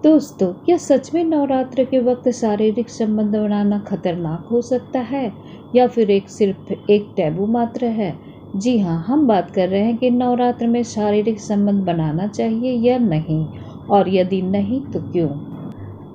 दोस्तों, क्या सच में नवरात्र के वक्त शारीरिक संबंध बनाना खतरनाक हो सकता है या फिर सिर्फ एक टैबू मात्र है? जी हाँ, हम बात कर रहे हैं कि नवरात्र में शारीरिक संबंध बनाना चाहिए या नहीं, और यदि नहीं तो क्यों।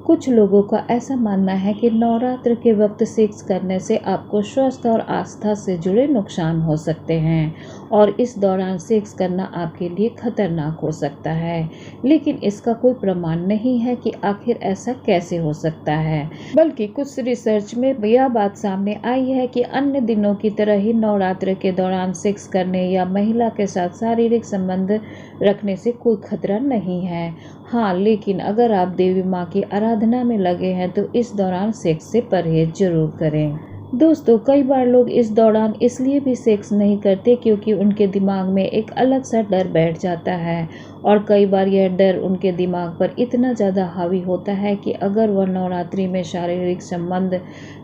कुछ लोगों का ऐसा मानना है कि नवरात्र के वक्त सेक्स करने से आपको स्वास्थ्य और आस्था से जुड़े नुकसान हो सकते हैं और इस दौरान सेक्स करना आपके लिए खतरनाक हो सकता है। लेकिन इसका कोई प्रमाण नहीं है कि आखिर ऐसा कैसे हो सकता है, बल्कि कुछ रिसर्च में यह बात सामने आई है कि अन्य दिनों की तरह ही नवरात्र के दौरान सेक्स करने या महिला के साथ शारीरिक संबंध रखने से कोई खतरा नहीं है। हाँ, लेकिन अगर आप देवी माँ की आराधना में लगे हैं तो इस दौरान सेक्स से परहेज जरूर करें। दोस्तों, कई बार लोग इस दौरान इसलिए भी सेक्स नहीं करते क्योंकि उनके दिमाग में एक अलग सा डर बैठ जाता है और कई बार यह डर उनके दिमाग पर इतना ज़्यादा हावी होता है कि अगर वह नवरात्रि में शारीरिक संबंध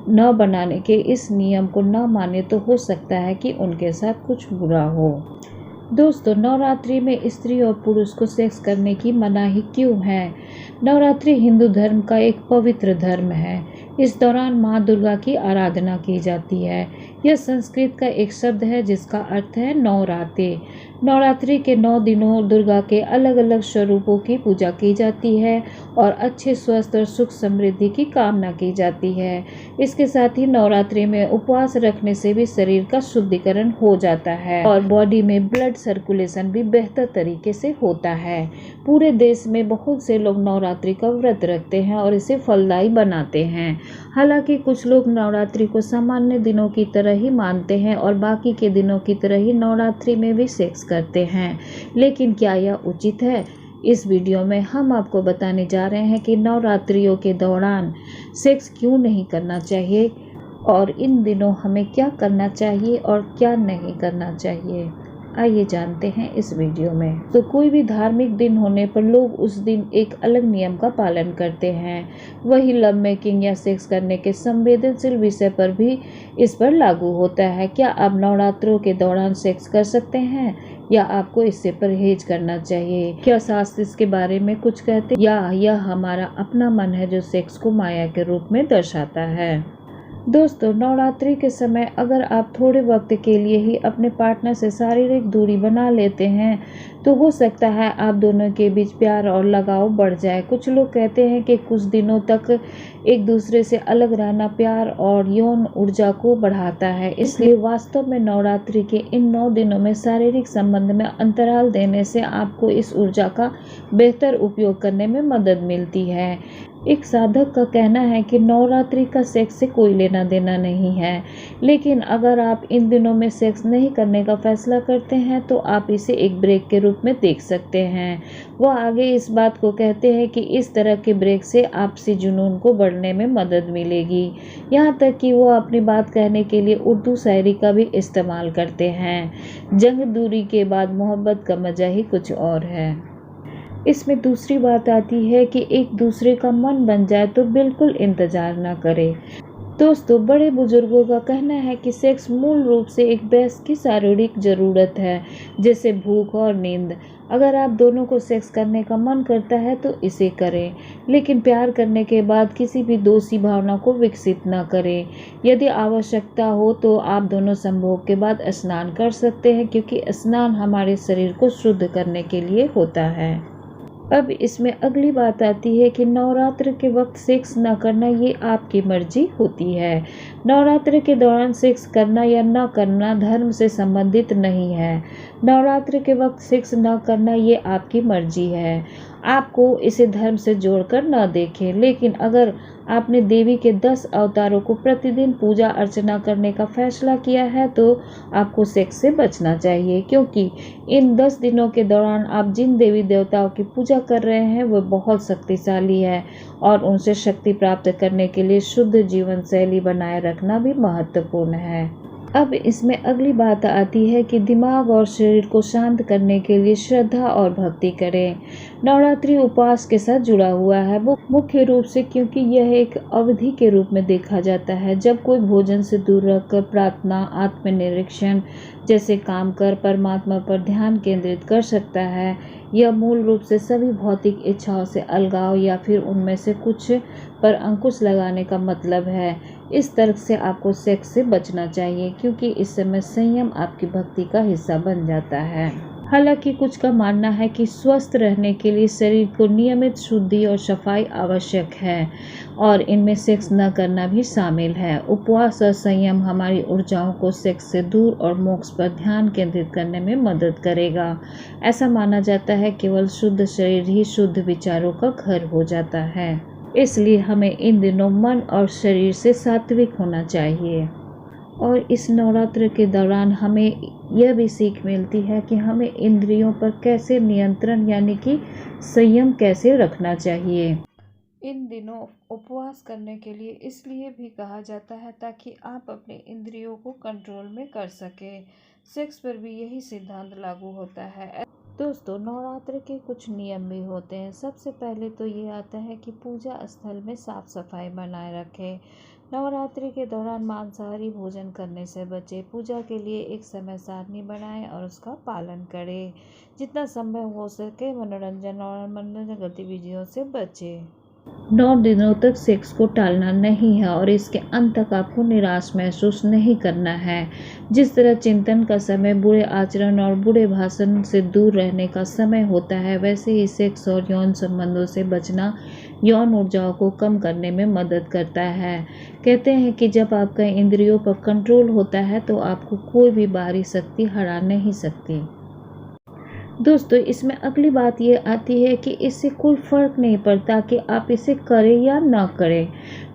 न बनाने के इस नियम को न माने तो हो सकता है कि उनके साथ कुछ बुरा हो। दोस्तों, नवरात्रि में स्त्री और पुरुष को सेक्स करने की मनाही क्यों है? नवरात्रि हिंदू धर्म का एक पवित्र धर्म है। इस दौरान माँ दुर्गा की आराधना की जाती है। यह संस्कृत का एक शब्द है जिसका अर्थ है नवरात्रि। नवरात्रि के 9 दिनों दुर्गा के अलग अलग स्वरूपों की पूजा की जाती है और अच्छे स्वास्थ्य और सुख समृद्धि की कामना की जाती है। इसके साथ ही नवरात्रि में उपवास रखने से भी शरीर का शुद्धिकरण हो जाता है और बॉडी में ब्लड सर्कुलेशन भी बेहतर तरीके से होता है। पूरे देश में बहुत से लोग नवरात्रि का व्रत रखते हैं और इसे फलदायी बनाते हैं। हालांकि कुछ लोग नवरात्रि को सामान्य दिनों की तरह ही मानते हैं और बाकी के दिनों की तरह ही नवरात्रि में भी सेक्स करते हैं, लेकिन क्या यह उचित है? इस वीडियो में हम आपको बताने जा रहे हैं कि नवरात्रियों के दौरान सेक्स क्यों नहीं करना चाहिए और इन दिनों हमें क्या करना चाहिए और क्या नहीं करना चाहिए। आइए जानते हैं इस वीडियो में। तो कोई भी धार्मिक दिन होने पर लोग उस दिन एक अलग नियम का पालन करते हैं। वही लव मेकिंग या सेक्स करने के संवेदनशील विषय पर भी इस पर लागू होता है। क्या आप नवरात्रों के दौरान सेक्स कर सकते हैं या आपको इससे परहेज करना चाहिए? क्या शास्त्र इसके बारे में कुछ कहते हैं या यह हमारा अपना मन है जो सेक्स को माया के रूप में दर्शाता है? दोस्तों, नवरात्रि के समय अगर आप थोड़े वक्त के लिए ही अपने पार्टनर से शारीरिक दूरी बना लेते हैं तो हो सकता है आप दोनों के बीच प्यार और लगाव बढ़ जाए। कुछ लोग कहते हैं कि कुछ दिनों तक एक दूसरे से अलग रहना प्यार और यौन ऊर्जा को बढ़ाता है। इसलिए वास्तव में नवरात्रि के इन 9 दिनों में शारीरिक संबंध में अंतराल देने से आपको इस ऊर्जा का बेहतर उपयोग करने में मदद मिलती है। एक साधक का कहना है कि नवरात्रि का सेक्स से कोई लेना देना नहीं है, लेकिन अगर आप इन दिनों में सेक्स नहीं करने का फैसला करते हैं तो आप इसे एक ब्रेक के रूप में देख सकते हैं। वह आगे इस बात को कहते हैं कि इस तरह के ब्रेक से आपसी जुनून को बढ़ने में मदद मिलेगी। यहाँ तक कि वो अपनी बात कहने के लिए उर्दू शायरी का भी इस्तेमाल करते हैं। जंग दूरी के बाद मोहब्बत का मजा ही कुछ और है। इसमें दूसरी बात आती है कि एक दूसरे का मन बन जाए तो बिल्कुल इंतजार ना करें। दोस्तों, बड़े बुजुर्गों का कहना है कि सेक्स मूल रूप से एक बेहद की शारीरिक ज़रूरत है, जैसे भूख और नींद। अगर आप दोनों को सेक्स करने का मन करता है तो इसे करें, लेकिन प्यार करने के बाद किसी भी दोषी भावना को विकसित न करें। यदि आवश्यकता हो तो आप दोनों संभोग के बाद स्नान कर सकते हैं, क्योंकि स्नान हमारे शरीर को शुद्ध करने के लिए होता है। अब इसमें अगली बात आती है कि नवरात्र के वक्त सेक्स न करना ये आपकी मर्जी होती है। नवरात्र के दौरान सेक्स करना या न करना धर्म से संबंधित नहीं है। नवरात्र के वक्त सेक्स न करना ये आपकी मर्जी है। आपको इसे धर्म से जोड़कर न देखें, लेकिन अगर आपने देवी के 10 अवतारों को प्रतिदिन पूजा अर्चना करने का फैसला किया है तो आपको सेक्स से बचना चाहिए, क्योंकि इन 10 दिनों के दौरान आप जिन देवी देवताओं की पूजा कर रहे हैं वो बहुत शक्तिशाली है और उनसे शक्ति प्राप्त करने के लिए शुद्ध जीवन शैली बनाए रखना भी महत्वपूर्ण है। अब इसमें अगली बात आती है कि दिमाग और शरीर को शांत करने के लिए श्रद्धा और भक्ति करें। नवरात्रि उपवास के साथ जुड़ा हुआ है, वो मुख्य रूप से क्योंकि यह एक अवधि के रूप में देखा जाता है जब कोई भोजन से दूर रहकर प्रार्थना, आत्मनिरीक्षण जैसे काम कर परमात्मा पर ध्यान केंद्रित कर सकता है। यह मूल रूप से सभी भौतिक इच्छाओं से अलगाव या फिर उनमें से कुछ पर अंकुश लगाने का मतलब है। इस तर्क से आपको सेक्स से बचना चाहिए क्योंकि इस समय संयम आपकी भक्ति का हिस्सा बन जाता है। हालांकि कुछ का मानना है कि स्वस्थ रहने के लिए शरीर को नियमित शुद्धि और सफाई आवश्यक है और इनमें सेक्स न करना भी शामिल है। उपवास और संयम हमारी ऊर्जाओं को सेक्स से दूर और मोक्ष पर ध्यान केंद्रित करने में मदद करेगा। ऐसा माना जाता है केवल शुद्ध शरीर ही शुद्ध विचारों का घर हो जाता है। इसलिए हमें इन दिनों मन और शरीर से सात्विक होना चाहिए। और इस नवरात्र के दौरान हमें यह भी सीख मिलती है कि हमें इंद्रियों पर कैसे नियंत्रण यानी कि संयम कैसे रखना चाहिए। इन दिनों उपवास करने के लिए इसलिए भी कहा जाता है ताकि आप अपने इंद्रियों को कंट्रोल में कर सके। सेक्स पर भी यही सिद्धांत लागू होता है। दोस्तों, नवरात्र के कुछ नियम भी होते हैं। सबसे पहले तो ये आता है कि पूजा स्थल में साफ सफाई बनाए रखें। नवरात्रि के दौरान मांसाहारी भोजन करने से बचें। पूजा के लिए एक समय सारणी बनाएं और उसका पालन करें। जितना संभव हो सके मनोरंजन और मनोरंजन गतिविधियों से बचें। 9 दिनों तक सेक्स को टालना नहीं है और इसके अंत तक आपको निराश महसूस नहीं करना है। जिस तरह चिंतन का समय बुरे आचरण और बुरे भाषण से दूर रहने का समय होता है, वैसे ही सेक्स और यौन संबंधों से बचना यौन ऊर्जाओं को कम करने में मदद करता है। कहते हैं कि जब आपका इंद्रियों पर कंट्रोल होता है तो आपको कोई भी बाहरी शक्ति हरा नहीं सकती। दोस्तों, इसमें अगली बात ये आती है कि इससे कोई फ़र्क नहीं पड़ता कि आप इसे करें या ना करें।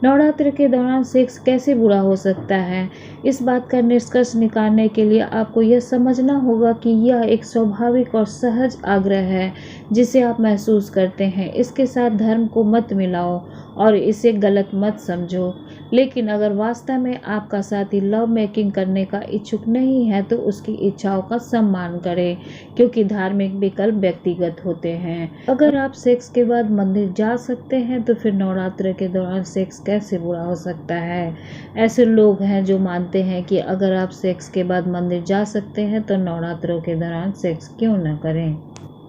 नवरात्र के दौरान सेक्स कैसे बुरा हो सकता है, इस बात का निष्कर्ष निकालने के लिए आपको यह समझना होगा कि यह एक स्वाभाविक और सहज आग्रह है जिसे आप महसूस करते हैं। इसके साथ धर्म को मत मिलाओ और इसे गलत मत समझो। लेकिन अगर वास्तव में आपका साथी लव मेकिंग करने का इच्छुक नहीं है तो उसकी इच्छाओं का सम्मान करें क्योंकि धार्मिक विकल्प व्यक्तिगत होते हैं। अगर आप सेक्स के बाद मंदिर जा सकते हैं तो फिर नवरात्र के दौरान सेक्स कैसे बुरा हो सकता है। ऐसे लोग हैं जो मानते हैं कि अगर आप सेक्स के बाद मंदिर जा सकते हैं तो नवरात्रों के दौरान सेक्स क्यों न करें।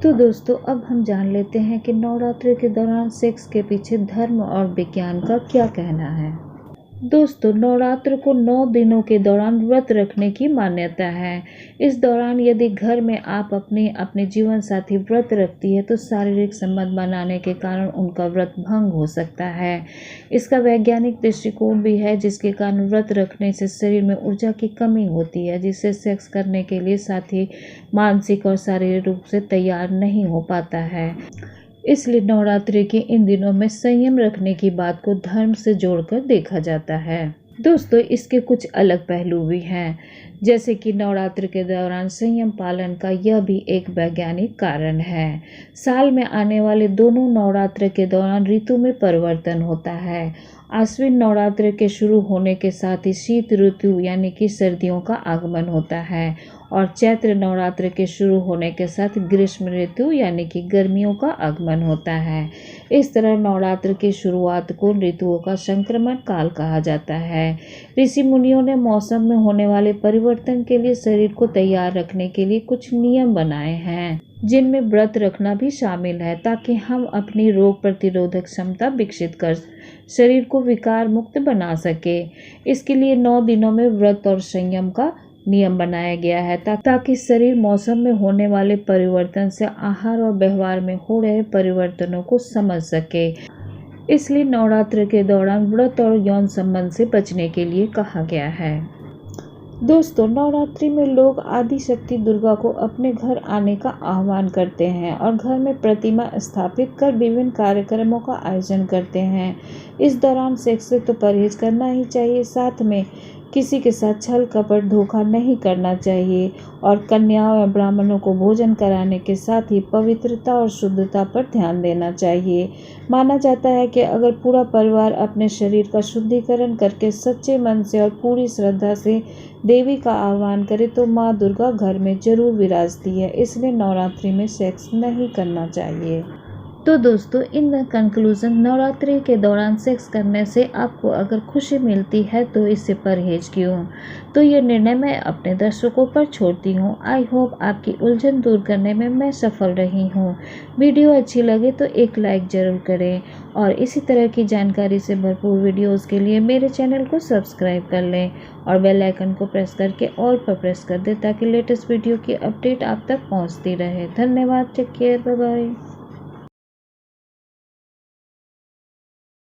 तो दोस्तों, अब हम जान लेते हैं कि नवरात्रि के दौरान सेक्स के पीछे धर्म और विज्ञान का क्या कहना है। दोस्तों, नवरात्र को 9 दिनों के दौरान व्रत रखने की मान्यता है। इस दौरान यदि घर में आप अपने जीवन साथी व्रत रखती है तो शारीरिक संबंध बनाने के कारण उनका व्रत भंग हो सकता है। इसका वैज्ञानिक दृष्टिकोण भी है जिसके कारण व्रत रखने से शरीर में ऊर्जा की कमी होती है जिससे सेक्स करने के लिए साथी मानसिक और शारीरिक रूप से तैयार नहीं हो पाता है। इसलिए नवरात्रि के इन दिनों में संयम रखने की बात को धर्म से जोड़कर देखा जाता है। दोस्तों, इसके कुछ अलग पहलू भी हैं, जैसे कि नवरात्र के दौरान संयम पालन का यह भी एक वैज्ञानिक कारण है। साल में आने वाले दोनों नवरात्र के दौरान ऋतु में परिवर्तन होता है। आश्विन नवरात्र के शुरू होने के साथ ही शीत ऋतु यानी कि सर्दियों का आगमन होता है और चैत्र नवरात्र के शुरू होने के साथ ग्रीष्म ऋतु यानी कि गर्मियों का आगमन होता है। इस तरह नवरात्र की शुरुआत को ऋतुओं का संक्रमण काल कहा जाता है। ऋषि मुनियों ने मौसम में होने वाले परिवर्तन के लिए शरीर को तैयार रखने के लिए कुछ नियम बनाए हैं जिनमें व्रत रखना भी शामिल है ताकि हम अपनी रोग प्रतिरोधक क्षमता विकसित कर शरीर को विकार मुक्त बना सके। इसके लिए 9 दिनों में व्रत और संयम का नियम बनाया गया है ताकि शरीर मौसम में होने वाले परिवर्तन से आहार और व्यवहार में हो रहे परिवर्तनों को समझ सके। इसलिए नवरात्र के दौरान व्रत और यौन संबंध से बचने के लिए कहा गया है। दोस्तों, नवरात्रि में लोग आदि शक्ति दुर्गा को अपने घर आने का आह्वान करते हैं और घर में प्रतिमा स्थापित कर विभिन्न कार्यक्रमों का आयोजन करते हैं। इस दौरान सेक्स से तो परहेज करना ही चाहिए, साथ में किसी के साथ छल कपट धोखा नहीं करना चाहिए और कन्याओं या ब्राह्मणों को भोजन कराने के साथ ही पवित्रता और शुद्धता पर ध्यान देना चाहिए। माना जाता है कि अगर पूरा परिवार अपने शरीर का शुद्धिकरण करके सच्चे मन से और पूरी श्रद्धा से देवी का आह्वान करे तो माँ दुर्गा घर में जरूर विराजती है। इसलिए नवरात्रि में सेक्स नहीं करना चाहिए। तो दोस्तों, इन कंक्लूज़न, नवरात्रि के दौरान सेक्स करने से आपको अगर खुशी मिलती है तो इससे परहेज क्यों? तो ये निर्णय मैं अपने दर्शकों पर छोड़ती हूँ। आई होप आपकी उलझन दूर करने में मैं सफल रही हूँ। वीडियो अच्छी लगे तो एक लाइक ज़रूर करें और इसी तरह की जानकारी से भरपूर वीडियोज़ के लिए मेरे चैनल को सब्सक्राइब कर लें और बेल आइकन को प्रेस करके ऑल पर प्रेस कर दें ताकि लेटेस्ट वीडियो की अपडेट आप तक पहुँचती रहे। धन्यवाद। Take care. Bye bye.